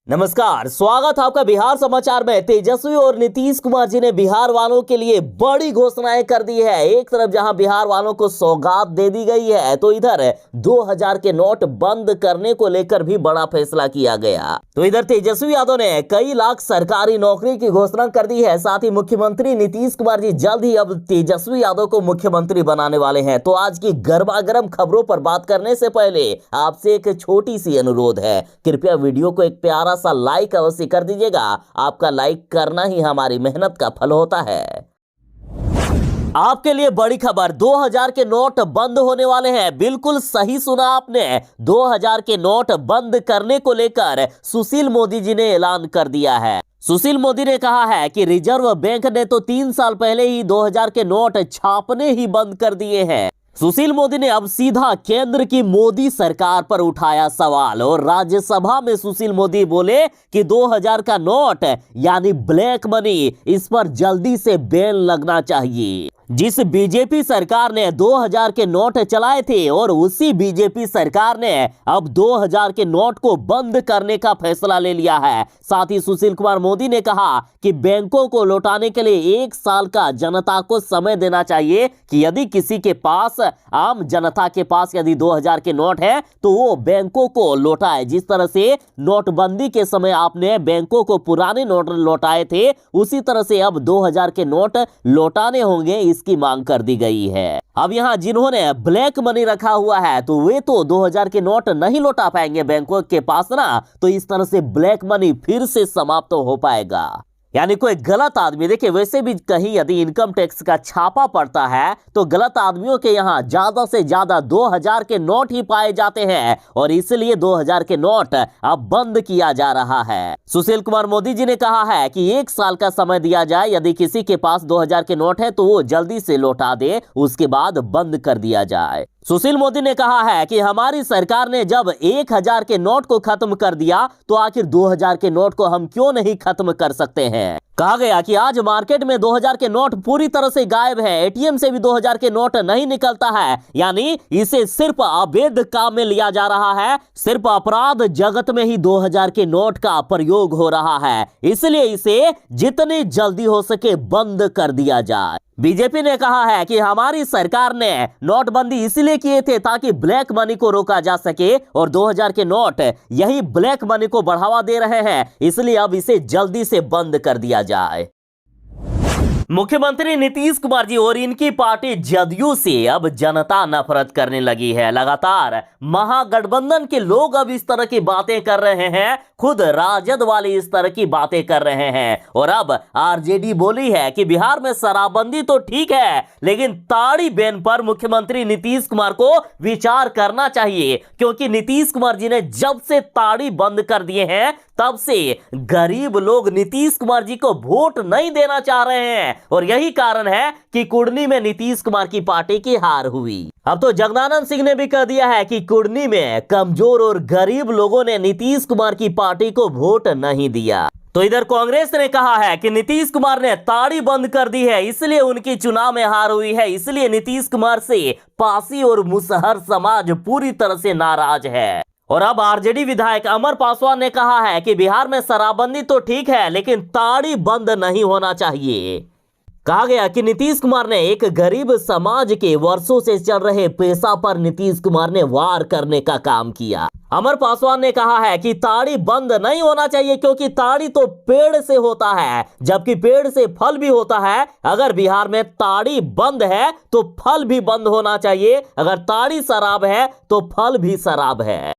नमस्कार, स्वागत है आपका बिहार समाचार में। तेजस्वी और नीतीश कुमार जी ने बिहार वालों के लिए बड़ी घोषणाएं कर दी है। एक तरफ जहां बिहार वालों को सौगात दे दी गई है, तो इधर 2000 के नोट बंद करने को लेकर भी बड़ा फैसला किया गया। तो इधर तेजस्वी यादव ने कई लाख सरकारी नौकरी की घोषणा कर दी है। साथ ही मुख्यमंत्री नीतीश कुमार जी जल्द ही अब तेजस्वी यादव को मुख्यमंत्री बनाने वाले हैं। तो आज की गर्मागर्म खबरों पर बात करने से पहले आपसे एक छोटी सी अनुरोध है, कृपया वीडियो को एक प्यारा सा लाइक अवश्य कर दीजिएगा। आपका लाइक करना ही हमारी मेहनत का फल होता है। आपके लिए बड़ी खबर, 2000 के नोट बंद होने वाले हैं। बिल्कुल सही सुना आपने, 2000 के नोट बंद करने को लेकर सुशील मोदी जी ने ऐलान कर दिया है। सुशील मोदी ने कहा है कि रिजर्व बैंक ने तो 3 साल पहले ही 2000 के नोट छापने ही बंद कर दिए हैं। सुशील मोदी ने अब सीधा केंद्र की मोदी सरकार पर उठाया सवाल और राज्यसभा में सुशील मोदी बोले कि 2000 का नोट यानी ब्लैक मनी, इस पर जल्दी से बैन लगना चाहिए। जिस बीजेपी सरकार ने 2000 के नोट चलाए थे और उसी बीजेपी सरकार ने अब 2000 के नोट को बंद करने का फैसला ले लिया है। साथ ही सुशील कुमार मोदी ने कहा कि बैंकों को लौटाने के लिए 1 साल का जनता को समय देना चाहिए कि यदि किसी के पास, आम जनता के पास यदि 2000 के नोट है तो वो बैंकों को लौटाए। जिस तरह से नोटबंदी के समय आपने बैंकों को पुराने नोट लौटाए थे, उसी तरह से अब 2000 के नोट लौटाने होंगे, इसकी मांग कर दी गई है। अब यहाँ जिन्होंने ब्लैक मनी रखा हुआ है तो वे तो 2000 के नोट नहीं लौटा पाएंगे बैंकों के पास ना, तो इस तरह से ब्लैक मनी फिर से समाप्त हो पाएगा। यानी कोई गलत आदमी, देखिए वैसे भी कहीं यदि इनकम टैक्स का छापा पड़ता है तो गलत आदमियों के यहाँ ज्यादा से ज्यादा 2000 के नोट ही पाए जाते हैं और इसलिए 2000 के नोट अब बंद किया जा रहा है। सुशील कुमार मोदी जी ने कहा है कि 1 साल का समय दिया जाए, यदि किसी के पास 2000 के नोट है तो वो जल्दी से लौटा दे, उसके बाद बंद कर दिया जाए। सुशील मोदी ने कहा है कि हमारी सरकार ने जब 1000 के नोट को खत्म कर दिया तो आखिर 2000 के नोट को हम क्यों नहीं खत्म कर सकते हैं। कहा गया कि आज मार्केट में 2000 के नोट पूरी तरह से गायब है, एटीएम से भी 2000 के नोट नहीं निकलता है, यानी इसे सिर्फ अवैध काम में लिया जा रहा है। सिर्फ अपराध जगत में ही 2000 के नोट का प्रयोग हो रहा है, इसलिए इसे जितनी जल्दी हो सके बंद कर दिया जाए। बीजेपी ने कहा है कि हमारी सरकार ने नोटबंदी इसलिए किए थे ताकि ब्लैक मनी को रोका जा सके और 2000 के नोट यही ब्लैक मनी को बढ़ावा दे रहे हैं, इसलिए अब इसे जल्दी से बंद कर दिया जाए। मुख्यमंत्री नीतीश कुमार जी और इनकी पार्टी जदयू से अब जनता नफरत करने लगी है। लगातार महागठबंधन के लोग अब इस तरह की बातें कर रहे हैं, खुद राजद वाले इस तरह की बातें कर रहे हैं और अब आरजेडी बोली है कि बिहार में शराबबंदी तो ठीक है, लेकिन ताड़ी बैन पर मुख्यमंत्री नीतीश कुमार को विचार करना चाहिए, क्योंकि नीतीश कुमार जी ने जब से ताड़ी बंद कर दिए हैं तब से गरीब लोग नीतीश कुमार जी को वोट नहीं देना चाह रहे हैं और यही कारण है कि कुर्नी में नीतीश कुमार की पार्टी की हार हुई। अब तो जगदानंद सिंह ने भी कह दिया है कि कुर्नी में कमजोर और गरीब लोगों ने नीतीश कुमार की पार्टी को वोट नहीं दिया। तो इधर कांग्रेस ने कहा है कि नीतीश कुमार ने ताड़ी बंद कर दी है, इसलिए उनकी चुनाव में हार हुई है, इसलिए नीतीश कुमार से पासी और मुसहर समाज पूरी तरह से नाराज है। और अब आरजेडी विधायक अमर पासवान ने कहा है कि बिहार में शराबबंदी तो ठीक है, लेकिन ताड़ी बंद नहीं होना चाहिए। कहा गया कि नीतीश कुमार ने एक गरीब समाज के वर्षों से चल रहे पेशा पर नीतीश कुमार ने वार करने का काम किया। अमर पासवान ने कहा है कि ताड़ी बंद नहीं होना चाहिए, क्योंकि ताड़ी तो पेड़ से होता है, जबकि पेड़ से फल भी होता है। अगर बिहार में ताड़ी बंद है तो फल भी बंद होना चाहिए, अगर ताड़ी शराब है तो फल भी शराब है।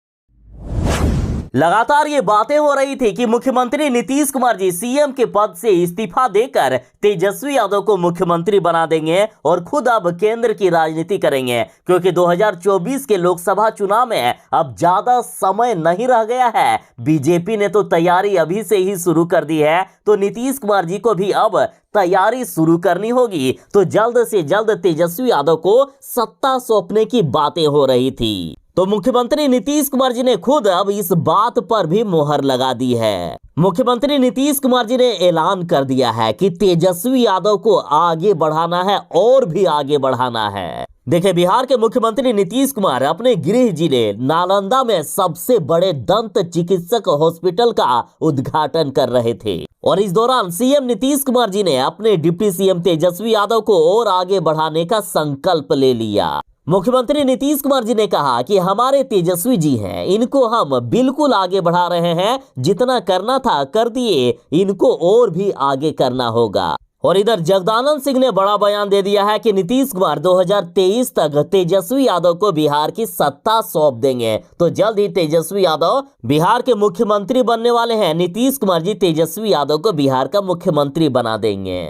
लगातार ये बातें हो रही थी कि मुख्यमंत्री नीतीश कुमार जी सीएम के पद से इस्तीफा देकर तेजस्वी यादव को मुख्यमंत्री बना देंगे और खुद अब केंद्र की राजनीति करेंगे, क्योंकि 2024 के लोकसभा चुनाव में अब ज्यादा समय नहीं रह गया है। बीजेपी ने तो तैयारी अभी से ही शुरू कर दी है, तो नीतीश कुमार जी को भी अब तैयारी शुरू करनी होगी। तो जल्द से जल्द तेजस्वी यादव को सत्ता सौंपने की बातें हो रही थी। तो मुख्यमंत्री नीतीश कुमार जी ने खुद अब इस बात पर भी मोहर लगा दी है। मुख्यमंत्री नीतीश कुमार जी ने ऐलान कर दिया है कि तेजस्वी यादव को आगे बढ़ाना है और भी आगे बढ़ाना है। देखिए, बिहार के मुख्यमंत्री नीतीश कुमार अपने गृह जिले नालंदा में सबसे बड़े दंत चिकित्सक हॉस्पिटल का उद्घाटन कर रहे थे और इस दौरान सीएम नीतीश कुमार जी ने अपने डिप्टी सीएम तेजस्वी यादव को और आगे बढ़ाने का संकल्प ले लिया। मुख्यमंत्री नीतीश कुमार जी ने कहा कि हमारे तेजस्वी जी हैं, इनको हम बिल्कुल आगे बढ़ा रहे हैं, जितना करना था कर दिए, इनको और भी आगे करना होगा। और इधर जगदानंद सिंह ने बड़ा बयान दे दिया है कि नीतीश कुमार 2023 तक तेजस्वी यादव को बिहार की सत्ता सौंप देंगे। तो जल्द ही तेजस्वी यादव बिहार के मुख्यमंत्री बनने वाले हैं। नीतीश कुमार जी तेजस्वी यादव को बिहार का मुख्यमंत्री बना देंगे।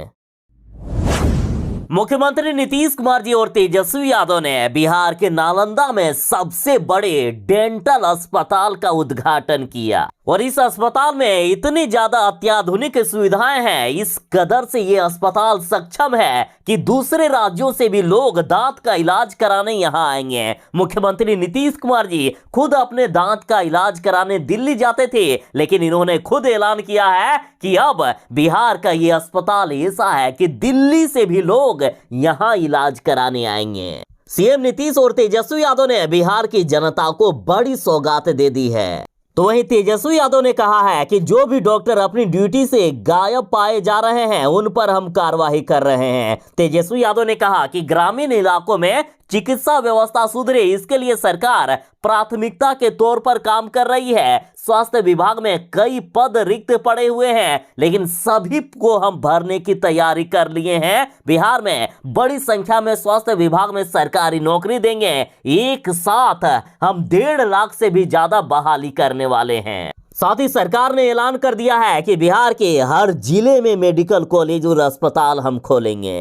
मुख्यमंत्री नीतीश कुमार जी और तेजस्वी यादव ने बिहार के नालंदा में सबसे बड़े डेंटल अस्पताल का उद्घाटन किया और इस अस्पताल में इतनी ज्यादा अत्याधुनिक सुविधाएं हैं, इस कदर से ये अस्पताल सक्षम है कि दूसरे राज्यों से भी लोग दांत का इलाज कराने यहां आएंगे। मुख्यमंत्री नीतीश कुमार जी खुद अपने दांत का इलाज कराने दिल्ली जाते थे, लेकिन इन्होंने खुद ऐलान किया है कि अब बिहार का ये अस्पताल ऐसा है कि दिल्ली से भी लोग यहां इलाज कराने आएंगे। सीएम नीतीश और तेजस्वी यादव ने बिहार की जनता को बड़ी सौगात दे दी है। तो वहीं तेजस्वी यादव ने कहा है कि जो भी डॉक्टर अपनी ड्यूटी से गायब पाए जा रहे हैं उन पर हम कार्रवाई कर रहे हैं। तेजस्वी यादव ने कहा कि ग्रामीण इलाकों में चिकित्सा व्यवस्था सुधरे, इसके लिए सरकार प्राथमिकता के तौर पर काम कर रही है। स्वास्थ्य विभाग में कई पद रिक्त पड़े हुए हैं, लेकिन सभी को हम भरने की तैयारी कर लिए हैं। बिहार में बड़ी संख्या में स्वास्थ्य विभाग में सरकारी नौकरी देंगे। एक साथ हम 1.5 लाख से भी ज्यादा बहाली करने वाले हैं। साथ ही सरकार ने ऐलान कर दिया है कि बिहार के हर जिले में मेडिकल कॉलेज और अस्पताल हम खोलेंगे।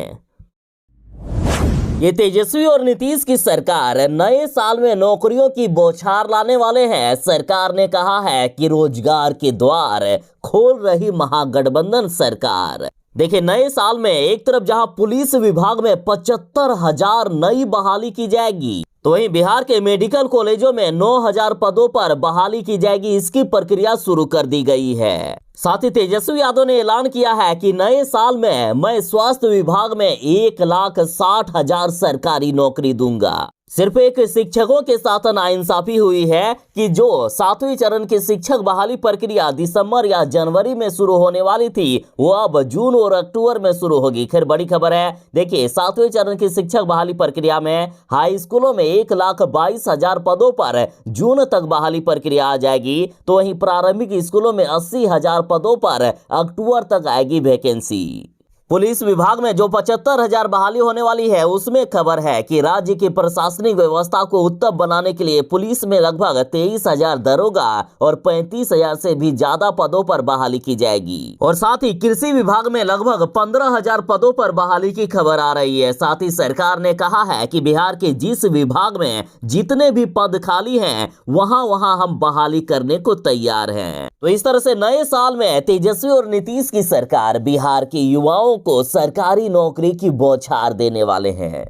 ये तेजस्वी और नीतीश की सरकार नए साल में नौकरियों की बौछार लाने वाले हैं। सरकार ने कहा है कि रोजगार के द्वार खोल रही महागठबंधन सरकार। देखिए, नए साल में एक तरफ जहां पुलिस विभाग में 75,000 नई बहाली की जाएगी, तो वहीं बिहार के मेडिकल कॉलेजों में 9,000 पदों पर बहाली की जाएगी। इसकी प्रक्रिया शुरू कर दी गई है। साथ ही तेजस्वी यादव ने ऐलान किया है कि नए साल में मैं स्वास्थ्य विभाग में 1,60,000 सरकारी नौकरी दूंगा। सिर्फ एक शिक्षकों के साथ नाइंसाफी हुई है कि जो 7वें चरण की शिक्षक बहाली प्रक्रिया दिसंबर या जनवरी में शुरू होने वाली थी, वो अब जून और अक्टूबर में शुरू होगी। खैर, बड़ी खबर है। देखिए, 7वें चरण की शिक्षक बहाली प्रक्रिया में हाई स्कूलों में 1,22,000 पदों पर जून तक बहाली प्रक्रिया आ जाएगी। तो वहीं प्रारंभिक स्कूलों में 80,000 पदों पर अक्टूबर तक आएगी वैकेंसी। पुलिस विभाग में जो 75,000 बहाली होने वाली है, उसमें खबर है कि राज्य की प्रशासनिक व्यवस्था को उत्तम बनाने के लिए पुलिस में लगभग 23,000 दरोगा और 35,000 से भी ज्यादा पदों पर बहाली की जाएगी। और साथ ही कृषि विभाग में लगभग 15,000 पदों पर बहाली की खबर आ रही है। साथ ही सरकार ने कहा है कि बिहार के जिस विभाग में जितने भी पद खाली हैं, वहां हम बहाली करने को तैयार हैं। तो इस तरह से नए साल में तेजस्वी और नीतीश की सरकार बिहार के युवाओं को सरकारी नौकरी की बौछार देने वाले हैं।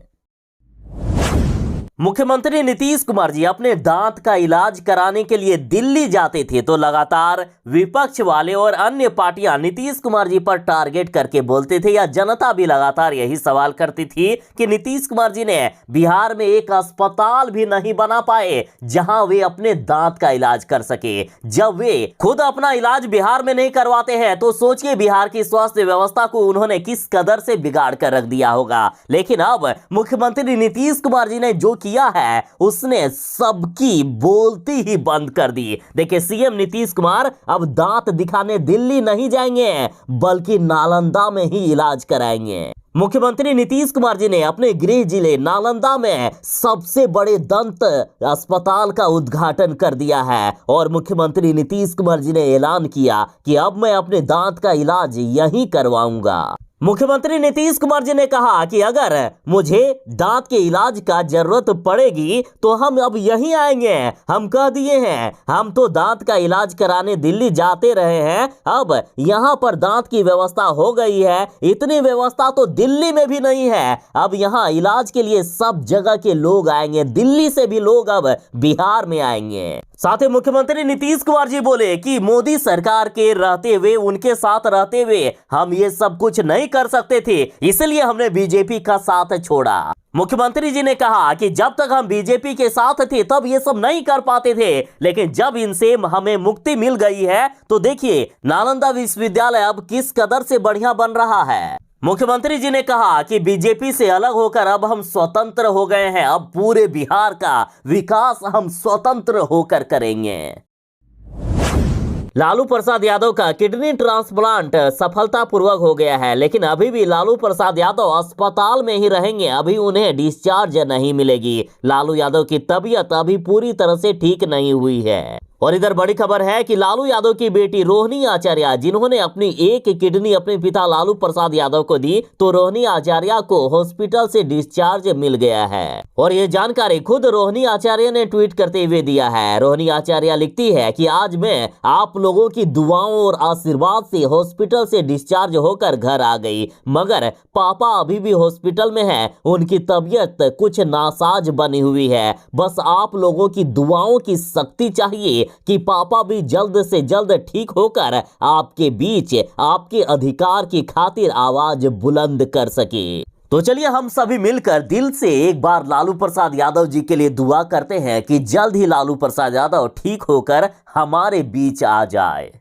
मुख्यमंत्री नीतीश कुमार जी अपने दांत का इलाज कराने के लिए दिल्ली जाते थे, तो लगातार विपक्ष वाले और अन्य पार्टियां नीतीश कुमार जी पर टारगेट करके बोलते थे, या जनता भी लगातार यही सवाल करती थी कि नीतीश कुमार जी ने बिहार में एक अस्पताल भी नहीं बना पाए जहां वे अपने दांत का इलाज कर सके। जब वे खुद अपना इलाज बिहार में नहीं करवाते हैं, तो सोचिए बिहार की स्वास्थ्य व्यवस्था को उन्होंने किस कदर से बिगाड़ कर रख दिया होगा। लेकिन अब मुख्यमंत्री नीतीश कुमार जी ने जो किया है, उसने सबकी बोलती ही बंद कर दी। देखिए, सीएम नीतीश कुमार अब दांत दिखाने दिल्ली नहीं जाएंगे, बल्कि नालंदा में ही इलाज कराएंगे। मुख्यमंत्री नीतीश कुमार जी ने अपने गृह जिले नालंदा में सबसे बड़े दंत अस्पताल का उद्घाटन कर दिया है और मुख्यमंत्री नीतीश कुमार जी ने ऐलान किया कि अब मैं अपने दांत का इलाज यहीं करवाऊंगा। मुख्यमंत्री नीतीश कुमार जी ने कहा कि अगर मुझे दांत के इलाज का जरूरत पड़ेगी तो हम अब यहीं आएंगे। हम कह दिए हैं, हम तो दांत का इलाज कराने दिल्ली जाते रहे हैं, अब यहां पर दांत की व्यवस्था हो गई है। इतनी व्यवस्था तो दिल्ली में भी नहीं है। अब यहाँ इलाज के लिए सब जगह के लोग आएंगे, दिल्ली से भी लोग अब बिहार में आएंगे। साथ ही मुख्यमंत्री नीतीश कुमार जी बोले कि मोदी सरकार के रहते हुए, उनके साथ रहते हुए हम ये सब कुछ नहीं कर सकते थे, इसलिए हमने बीजेपी का साथ छोड़ा। मुख्यमंत्री जी ने कहा कि जब तक हम बीजेपी के साथ थे तब ये सब नहीं कर पाते थे, लेकिन जब इनसे हमें मुक्ति मिल गई है तो देखिए नालंदा विश्वविद्यालय अब किस कदर से बढ़िया बन रहा है। मुख्यमंत्री जी ने कहा कि बीजेपी से अलग होकर अब हम स्वतंत्र हो गए हैं, अब पूरे बिहार का विकास हम स्वतंत्र होकर करेंगे। लालू प्रसाद यादव का किडनी ट्रांसप्लांट सफलतापूर्वक हो गया है, लेकिन अभी भी लालू प्रसाद यादव अस्पताल में ही रहेंगे, अभी उन्हें डिस्चार्ज नहीं मिलेगी। लालू यादव की तबीयत अभी पूरी तरह से ठीक नहीं हुई है। और इधर बड़ी खबर है कि लालू यादव की बेटी रोहिणी आचार्य, जिन्होंने अपनी एक किडनी अपने पिता लालू प्रसाद यादव को दी, तो रोहिणी आचार्य को हॉस्पिटल से डिस्चार्ज मिल गया है। और ये जानकारी खुद रोहिणी आचार्य ने ट्वीट करते हुए दिया है। रोहिणी आचार्य लिखती है कि आज मैं आप लोगों की दुआओं और आशीर्वाद से हॉस्पिटल से डिस्चार्ज होकर घर आ गई, मगर पापा अभी भी हॉस्पिटल में है, उनकी तबीयत कुछ नासाज बनी हुई है। बस आप लोगों की दुआओं की शक्ति चाहिए कि पापा भी जल्द से जल्द ठीक होकर आपके बीच आपके अधिकार की खातिर आवाज बुलंद कर सके। तो चलिए हम सभी मिलकर दिल से एक बार लालू प्रसाद यादव जी के लिए दुआ करते हैं कि जल्द ही लालू प्रसाद यादव ठीक होकर हमारे बीच आ जाए।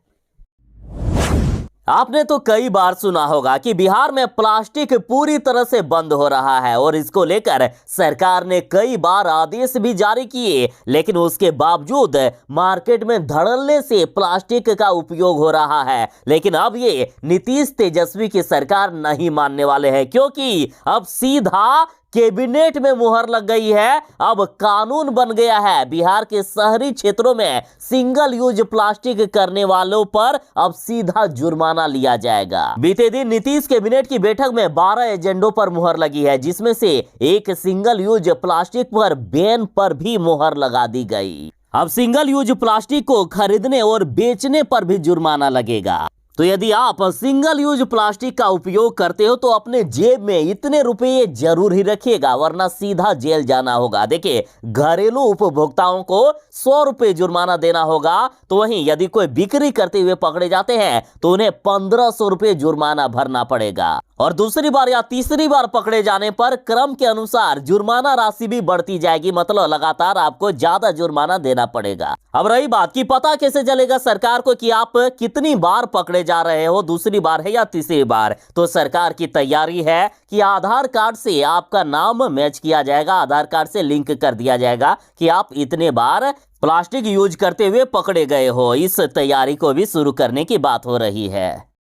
आपने तो कई बार सुना होगा कि बिहार में प्लास्टिक पूरी तरह से बंद हो रहा है और इसको लेकर सरकार ने कई बार आदेश भी जारी किए, लेकिन उसके बावजूद मार्केट में धड़ल्ले से प्लास्टिक का उपयोग हो रहा है। लेकिन अब ये नीतीश तेजस्वी की सरकार नहीं मानने वाले हैं, क्योंकि अब सीधा कैबिनेट में मुहर लग गई है। अब कानून बन गया है, बिहार के शहरी क्षेत्रों में सिंगल यूज प्लास्टिक करने वालों पर अब सीधा जुर्माना लिया जाएगा। बीते दिन नीतीश कैबिनेट की बैठक में 12 एजेंडों पर मुहर लगी है, जिसमें से एक सिंगल यूज प्लास्टिक पर बैन पर भी मुहर लगा दी गई। अब सिंगल यूज प्लास्टिक को खरीदने और बेचने पर भी जुर्माना लगेगा। तो यदि आप सिंगल यूज प्लास्टिक का उपयोग करते हो तो अपने जेब में इतने रुपये जरूर ही रखिएगा, वरना सीधा जेल जाना होगा। देखिए, घरेलू उपभोक्ताओं को 100 रुपये जुर्माना देना होगा, तो वहीं यदि कोई बिक्री करते हुए पकड़े जाते हैं तो उन्हें 1500 रुपये जुर्माना भरना पड़ेगा। और दूसरी बार या तीसरी बार पकड़े जाने पर क्रम के अनुसार जुर्माना राशि भी बढ़ती जाएगी, मतलब लगातार आपको ज्यादा जुर्माना देना पड़ेगा। अब रही बात कि पता कैसे चलेगा सरकार को कि आप कितनी बार पकड़े जा रहे हो, दूसरी बार है या तीसरी बार, तो सरकार की तैयारी है कि आधार कार्ड से आपका नाम मैच किया जाएगा, आधार कार्ड से लिंक कर दिया जाएगा कि आप इतने बार प्लास्टिक यूज करते हुए पकड़े गए हो। इस तैयारी को भी शुरू करने की बात हो रही है।